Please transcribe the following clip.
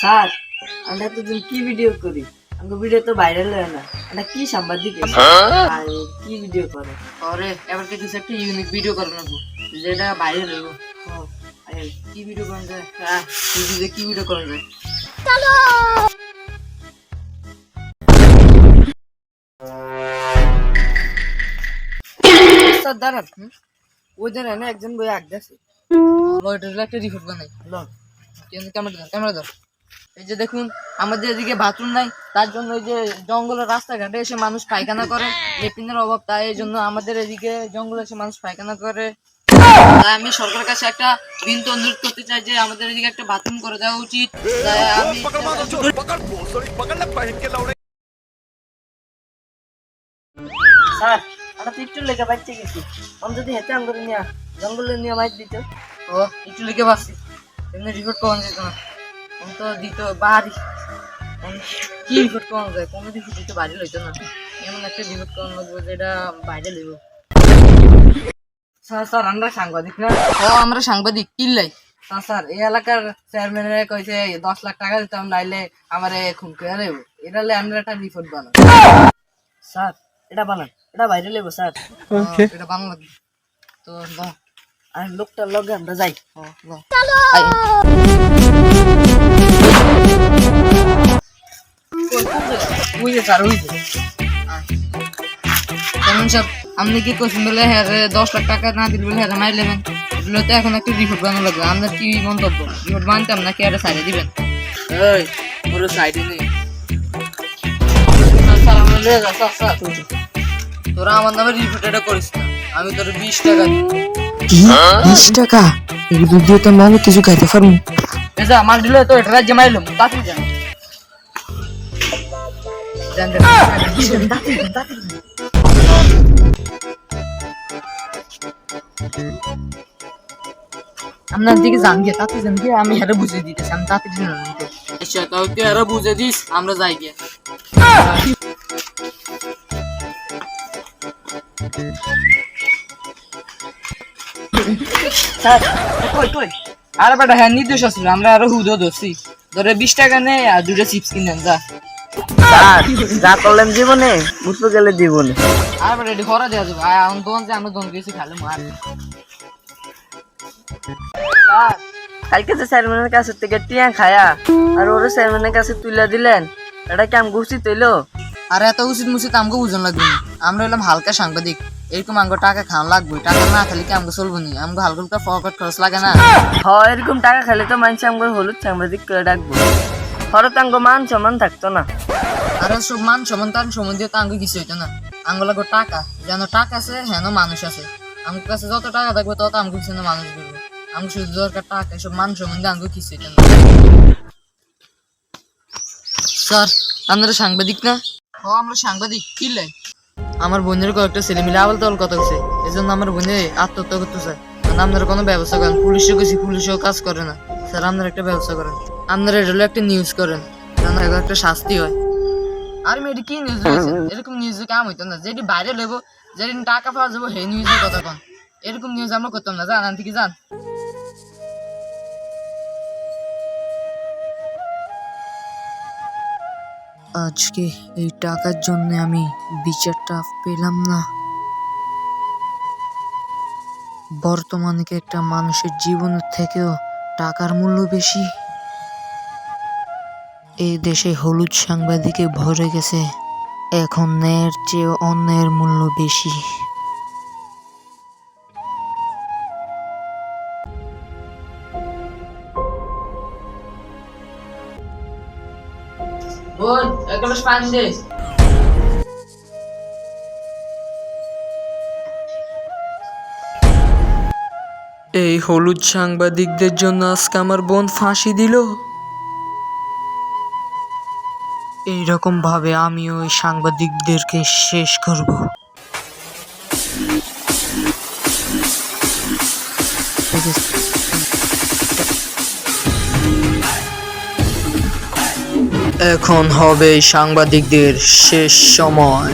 Sir আমরা তো কি ভিডিও করি, আমাকে ভিডিও তো ভাইরাল হয় না। এটা কি সাংবাদিক আর কি ভিডিও করে? পরে এবার কিছু একটা ইউনিক ভিডিও করে নেবো যেটা ভাইরাল হইব। কি ভিডিও করা যায়? টিভিতে কি ভিডিও করা যায়? স্যার দাঁড়ান, ওই দাঁড়ান না, একজন বই আগ গেছে। ওইটার একটা রিপোর্ট বানাই। ক্যামেরা ধর। এই যে দেখুন, আমাদের এদিকে বাথরুম নাই, তার জন্য এই যে জঙ্গলের রাস্তাঘাটে এসে মানুষ পায়খানা করে, লেট্রিনের অভাব, তাই এই জন্য আমাদের এদিকে জঙ্গলে এসে মানুষ পায়খানা করে। তাই আমি সরকারের কাছে একটা বিনীত অনুরোধ করতে চাই যে আমাদের এদিকে একটা বাথরুম করে দেওয়া উচিত। তাই আমি স্যার আমরা তো একটু লেখা পাইছে গেছি, আমি যদি হেঁটে করে নিয়ে জঙ্গলে নিয়ে মাইট দিত। ও একটু লিখে পাচ্ছি, এমনি রিপোর্ট পাওয়া যেত না। আমি তো দিত বাড়ি কি রিপোর্ট পাওয়া যায়, কোনো রিপোর্ট দিতে বাইরে লইতো না। এমন একটা রিপোর্ট করানো লাগবে যেটা বাইরে লইব। স্যার স্যার আমরা সাংবাদিক না? ও আমরা সাংবাদিক কিল্লাই। স্যার স্যার এই এলাকার চেয়ারম্যানের কইছে 10 লাখ টাকা দিতাম, নাইলে আমার খুন করে নেব। এটা হলে আমরা একটা রিপোর্ট বানাই। স্যার এটা বানান, এটা বাইরে লেবো স্যার। এটা বাংলা তো আর লোকটার লগে আমরা যাই। আপনি কি করছেন বলে হ্যাঁ 10 লাখ টাকা না দিল বলে হ্যাঁ মাই নেবেন? এগুলো তো এখন একটা রিপোর্ট বানানো লাগবে। আপনার কি মন্তব্য? রিপোর্ট বানাতে আপনাকে একটা সাইডে দিবেন? এই পুরো সাইডে নেই। তোরা আমার নামে রিপোর্ট এটা করিস না, আমি তোর 20 টাকা দিই। কি 20 টাকা? এগুলো দিয়ে তো আমি কিছু খাইতে পারবো। এসা মাল দিলে তো এটা রাজ্যে মাইলাম তাড়াতাড়ি যান। আপনার দিকে যান গিয়ে তাড়াতাড়ি যান গিয়ে, আমি হেরে বুঝিয়ে দিতেছি, আমি তাড়াতাড়ি জানান। আচ্ছা তাও তুই হেরে বুঝে দিস, আমরা যাই গিয়ে। স্যার কই কই? আরে বেটা হ্যাঁ নির্দেশ আসছিল, আমরা আরো হুদো ধরছি। ধরে 20 টাকা নেই আর 2টা চিপস কিনেন যা। স্যার যা করলেন জীবনে বুঝতে গেলে জীবনে। আর বেটা এটি খরা দেওয়া যাবে। আমি দোকান যে আমরা দোকান গেছি খালি মার। স্যার কালকে যে চেয়ারম্যানের কাছে থেকে টিয়া খায়া আর ওর চেয়ারম্যানের কাছে তুলে দিলেন, এটা কি আমি ঘুষি তৈলো? আর এত উচিত মুচিত আমাকে বুঝন লাগবে না। আমরা হলাম হালকা সাংবাদিক, এরকম আমাকে টাকা খাওয়ান লাগবে। টাকা না খালি কি আমাকে চলবো নি? আমাকে হালকা হালকা পকেট খরচ লাগে না? হয় এরকম টাকা খেলে তো মানুষ আমাকে হলুদ সাংবাদিক করে ডাকবো, হঠাৎ আঙ্গ মান সম্মান থাকতো না। আর সব মান সমান তার সম্বন্ধে তো আমাকে কিছু হইতো না। আঙ্গ লাগবে টাকা, যেন টাকা আছে হেন মানুষ আছে। আমার কাছে যত টাকা থাকবে তত আমাকে কিছু না মানুষ করবে। আমাকে শুধু দরকার টাকা, এসব মান সম্বন্ধে আমাকে কিছু হইতো না। স্যার আপনারা সাংবাদিক না? ও আমরা সাংবাদিক কিলাই। আমার বোনের কয়েকটা ছেলে মিলে আবল তাবল কথা হচ্ছে, এই জন্য আমার বোনে আত্মহত্যা করতে চায়। আপনারা কোনো ব্যবস্থা করেন। পুলিশও গেছি, পুলিশও কাজ করে না। স্যার আপনারা একটা ব্যবস্থা করেন, আপনারা এটা হলো একটা নিউজ করেন, যেন একটা শাস্তি হয়। আর মেয়েটি কি নিউজ রয়েছে? এরকম নিউজে কাম হইতো না। যেটি বাইরে লেবো, যেদিন টাকা পাওয়া যাবো সেই নিউজের কথা কন। এরকম নিউজ আমরা করতাম না, জান থেকে যান। আজকে এই টাকার জন্য আমি বিচারটা পেলাম না। বর্তমানে কি একটা মানুষের জীবনের থেকেও টাকার মূল্য বেশি? এই দেশে হলুদ সাংবাদিকে ভরে গেছে, এখন ন্যায়ের চেয়ে অন্যায়ের মূল্য বেশি। বোন এক গ্লাস পানি দে। এই হলুদ সাংবাদিকদের জন্য আজকে আমার বোন ফাঁসি দিল। এইরকম ভাবে আমি ওই সাংবাদিকদেরকে শেষ করব। এখন হবে সাংবাদিকদের শেষ সময়।